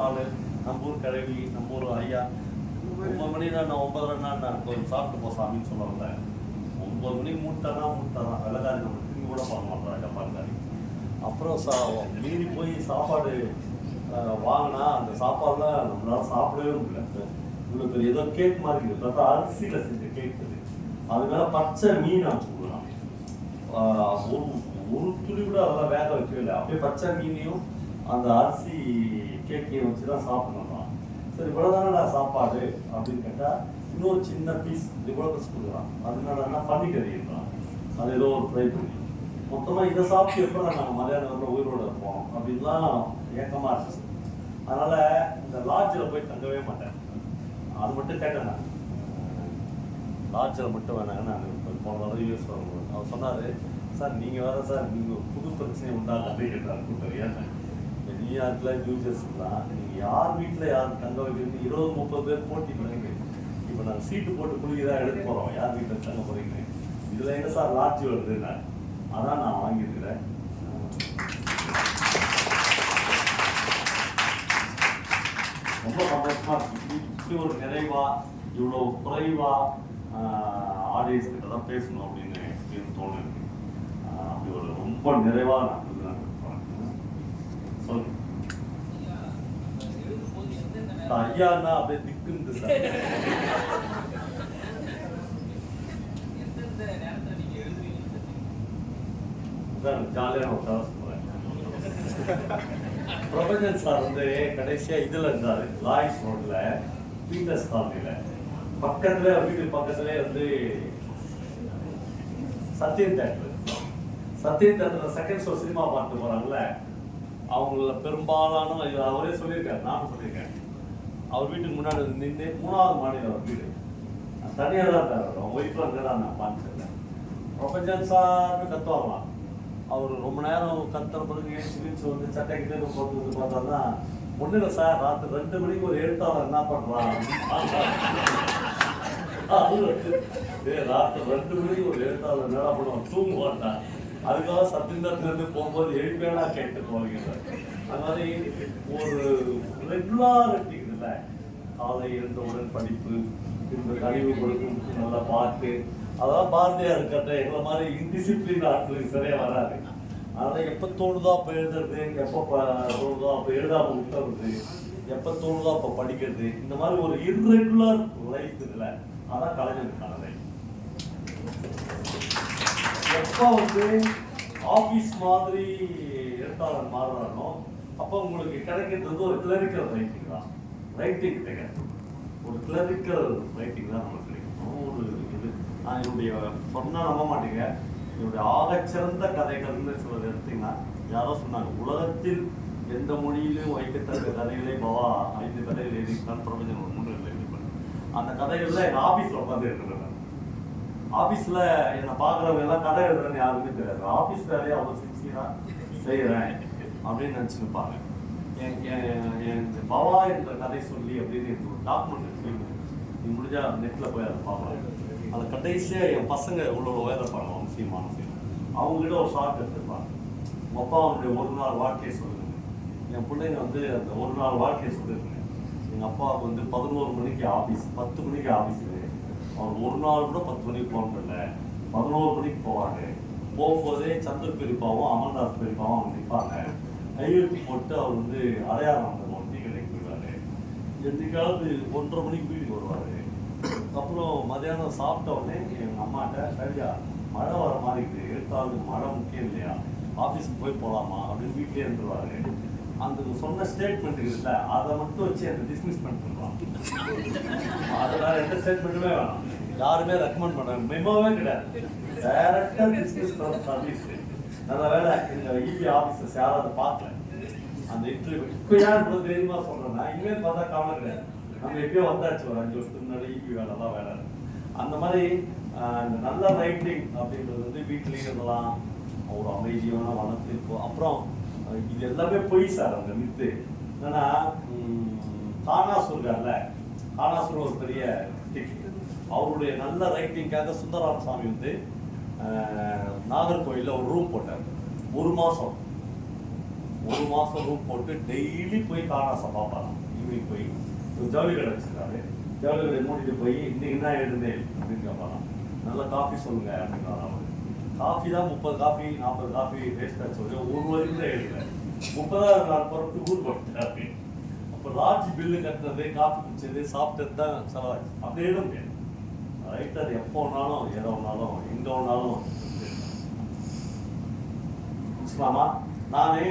ஆள், நம்ம ஊர் கிழவி, நம்ம ஊர் ஐயா 9 மணி நான் 9:30 நான் கொஞ்சம் சாப்பிட்டு போ சாமின்னு சொல்லுவாங்கல்ல. 9 மணிக்கு மூட்டாதான் வெள்ளக்காரி நம்ம திரும்பி கூட பண்ண மாட்டோம் ஜப்பான்காரி. அப்புறம் மீறி போய் சாப்பாடு வாங்கினா அந்த சாப்பாடுலாம் நம்மளால சாப்பிடவே முடியல. இவ்வளோ பெரிய ஏதோ கேக் மாதிரி இருக்குது, பார்த்தா அரிசியில் செஞ்ச கேக் அது. அது மேலே பச்சை மீன் வச்சு கொடுக்கலாம். ஒரு துளி கூட அதெல்லாம் வேக வைக்கவே இல்லை, அப்படியே பச்சை மீனையும் அந்த அரிசி கேக்கையும் வச்சு தான் சாப்பிடணும். சரி இவ்வளோதானே நான் சாப்பாடு அப்படின்னு கேட்டால் இன்னொரு சின்ன பீஸ் இவ்வளோ பீஸ் கொடுக்குறான். அதனால பன்னிக்கறி இருக்கலாம், அது ஏதோ ஒரு ஃப்ரை பண்ணி மொத்தமாக இதை சாப்பிட்டு எப்போ நாங்கள் மலையாளம் உயிரோடு இருப்போம் அப்படின்லாம் ஏக்கமாக இருந்துச்சு. அதனால் இந்த லாட்ஜில் போய் தங்கவே மாட்டேன். அது மட்டும் கேட்டேன் நான், லாட்ஜில் மட்டும் வேணாங்க. நான் இப்போ போன தடவை யூஸ் பண்ணுவோம். அவர் சொன்னார், சார் நீங்கள் வேறு சார் நீங்கள் புது பிரச்சனை உண்டாங்க அப்படின்னு கேட்டார். கூட்டம் ஏன் நியூயார்க்கில் நியூஜெர்சிலாம் நீங்கள் யார் வீட்டில் யார் தங்க வைக்கிறது 20-30 பேர் போட்டி பண்ணுங்க. இப்போ நாங்கள் சீட்டு போட்டு குளிக்கிறதா எடுத்து போகிறோம், யார் வீட்டில் தங்க போகிறீங்க. இதில் என்ன சார் லாட்ஜி வருதுன்னா அதான் நான் வாங்கியிருக்கிறேன். ரொம்ப சந்தோஷமாக இருக்குது. இப்படி ஒரு நிறைவா இவ்வளோ குறைவா ஆடியன்ஸ் கிட்ட தான் பேசணும் அப்படின்னு தோணுது. அப்படி ஒரு ரொம்ப நிறைவாக நான் சொல்லு ஐயான்னா அப்படியே திக்குந்து சார். ஜாலியான ஒரு கதை சொல்றேன். பிரபஞ்சன் சார் வந்து கடைசியா இதுல இருந்தாரு, லாய்ஸ் ரோட்ல பீட்டர்ஸ் காலனில பக்கத்துல, வீட்டு பக்கத்துல வந்து சத்யன் தேட்டர்ல செகண்ட் ஷோ சினிமா பார்த்து போறாங்கல்ல, அவங்கள பெரும்பாலான அவரே சொல்லியிருக்காரு, நானும் சொல்லியிருக்கேன். அவர் வீட்டுக்கு முன்னாடி நின்று 3வது மாடியில் அவர் வீடு தனியாக தான் இருக்கார். அவங்க ஒய்ஃபில் அங்கே தான் நான் பார்த்துருக்கேன். பிரபஞ்சன் சார்னு கத்துவாங்களாம். அவர் ரொம்ப நேரம் கத்துற பிறகு ஏன்ச்சு வந்து சட்டை கிட்டே போட்டு வந்து பார்த்தோம்னா ஒன்றும் இல்லை சார், ராத்திரி 2 மணிக்கு ஒரு எழுத்தாளர் என்ன பண்ணுறான். ராத்திரி 2 மணிக்கு ஒரு எழுத்தாளர் என்ன பண்ணுவான், தூங்க மாட்டான். அதுக்காக சத்தியத்திலிருந்து போகும்போது எழுப்பேனா கேட்டு போவீங்க. அது மாதிரி ஒரு ரெகுலாரிட்டி இருக்குல்ல, காலை எழுந்தவுடன் படிப்பு, இந்த கழிவு கொடுக்கும் நல்ல பாட்டு, அதெல்லாம் பாரதியார் இருக்கிறத எங்களை மாதிரி இன்டிசிப்ளின் ஆட்களுக்கு சரியா வராது. அதனால் எப்போ தோணுதோ அப்போ எழுதுறது, எப்போ தோணுதோ அப்போ எழுதாமல் விட்டுறது, எப்போ தோணுதோ அப்போ படிக்கிறது, இந்த மாதிரி ஒரு இர்ரெகுலர் லைஃப் இருக்குல்ல, அதான் கலைஞருக்கான லைஃப். எப்போ வந்து ஆஃபீஸ் மாதிரி எழுத்தாளர் மாறுறானோ அப்போ உங்களுக்கு கிடைக்கிறது ஒரு கிளரிக்கல் ரைட்டிங் தான். ரைட்டிங் கிடையாது, ஒரு கிளரிக்கல் ரைட்டிங் தான் நமக்கு கிடைக்கும். ஒரு இது நான் என்னுடைய சொன்னால் நம்ப மாட்டீங்க, என்னுடைய ஆகச்சிறந்த கதைகள்னு சிலர் எடுத்தீங்கன்னா யாரோ சொன்னாங்க, உலகத்தில் எந்த மொழியிலும் வைக்கத்தக்க கதைகளே பவா 5 கதைகள் எழுதிக்கலாம் பிரபஞ்சன் ஒரு 3 எழுதிப்பேன். அந்த கதைகள்ல எங்கள் ஆஃபீஸில் உட்காந்து இருக்கிறேன். ஆஃபீஸில் என்னை பார்க்குறவங்க எல்லாம் கதை எழுதுறேன்னு யாருமே தெரியாது. ஆஃபீஸ் வேலையை அவ்வளோ சின்சியராக செய்கிறேன் அப்படின்னு நினச்சிருப்பாங்க. என் பவா என்ற கதை சொல்லி அப்படின்னு எனக்கு ஒரு டாக்குமெண்ட் ஃபிலிம், நீ முடிஞ்சால் நெட்டில் போய் அதை பார்க்கலாம். அதை கடைசியாக என் பசங்க இவ்வளோ உயர்ப்பாங்க, அவசியமான விஷயம். அவங்ககிட்ட ஒரு ஷார்ட் எடுத்துருப்பாங்க. உங்கள் அப்பா அவனுடைய ஒரு நாள் வாழ்க்கையை சொல்லுங்க. என் பிள்ளைங்க வந்து அந்த ஒரு நாள் வாழ்க்கையை சொல்லிருங்க. எங்கள் அப்பாவுக்கு வந்து 11 மணிக்கு ஆஃபீஸ், 10 மணிக்கு ஆஃபீஸு. அவர் ஒரு நாள் கூட 10 மணிக்கு போனதில்லை, 11 மணிக்கு போவாங்க. போகும்போதே சந்தர் பெரியப்பாவும் அமர்நாத் பெரியப்பாவும் அவங்க நிற்பாங்க. கையெழுத்து போட்டு அவர் வந்து அடையாளம் வந்துடுவோம், டீ கடைக்கு போயிடுவார். என்னைக்காவது 1:30 மணிக்கு வீட்டுக்கு வருவார். அப்புறம் மதியானம் சாப்பிட்ட உடனே எங்கள் அம்மாட்ட, சரியா மழை வர மாதிரி இருக்குது, எடுத்தாவது மழை முக்கியம் இல்லையா, ஆஃபீஸுக்கு போய் போகலாமா அப்படின்னு வீட்டிலே இருந்துருவார். அந்த சொன்ன ஸ்டேட்மெண்ட் இருக்குல்ல, அதை மட்டும் வச்சு அந்த டிஸ்மிஸ் பண்ணிட்டுருவான். அதனால எந்த ஸ்டேட்மெண்ட்டுமே வேணாம், யாருமே ரெக்கமெண்ட் பண்ணுறாங்க, மெமோவே கிடையாது, டைரக்டாக டிஸ்மிஸ் பண்ண சர்வீஸ். நல்ல வேலை இந்த இபி ஆஃபீஸர்ஸ் யாரும் அதை பார்க்கல அந்த இன்டர்வியூ. இப்போ யார் இப்போ தெரியுமா சொல்கிறேன்னா, இனிமேல் பார்த்தா கவலை கிடையாது, நம்ம எப்பயோ வந்தாச்சு ஒரு 5 வருஷத்துக்கு முன்னாடி இபி வேலை தான் வேலை. அந்த மாதிரி இந்த நல்ல ரைட்டிங் அப்படின்றது வந்து வீட்லேயும் இருந்தலாம், ஒரு அமைதியான வளர்த்துருக்கும். அப்புறம் இது எல்லாமே பொய் சார், அவங்க மித்து என்னன்னா, கானாசூர் இருக்கார்ல, கானாசூர் ஒரு பெரிய அவருடைய நல்ல ரைட்டிங்காக சுந்தரராமசாமி வந்து நாகர்கோயிலில் ஒரு ரூம் போட்டார். 1 மாதம் 1 மாசம் ரூம் போட்டு டெய்லி போய் காணாசை பார்ப்பாராம். ஈவினிங் போய் ஒரு ஜவுளி கடை வச்சுருக்காரு. ஜவுளி கடை மூடிட்டு போய் இன்னைக்கு என்ன எழுதுனே அப்படின்னு கேட்பாராம். நல்ல காஃபி சொல்லுங்க அப்படின்னு அவர். காஃபி தான் 30 காஃபி 40 காஃபி வேஸ்ட்டாக சொல்லி ஒரு வரைக்கும் தான் எழுதுறேன். 30வது நாள் பிறகு ஊர் போட்டாரு. அப்போ லாட்ஜ் பில்லு கட்டினது, காஃபி குடிச்சது, சாப்பிட்டது தான் செலவாச்சு. அப்படி எழுத முடியாது. ரைட்டர் எப்போ வேணாலும் எதை வேணாலும் எங்கே வேணாலும் நானே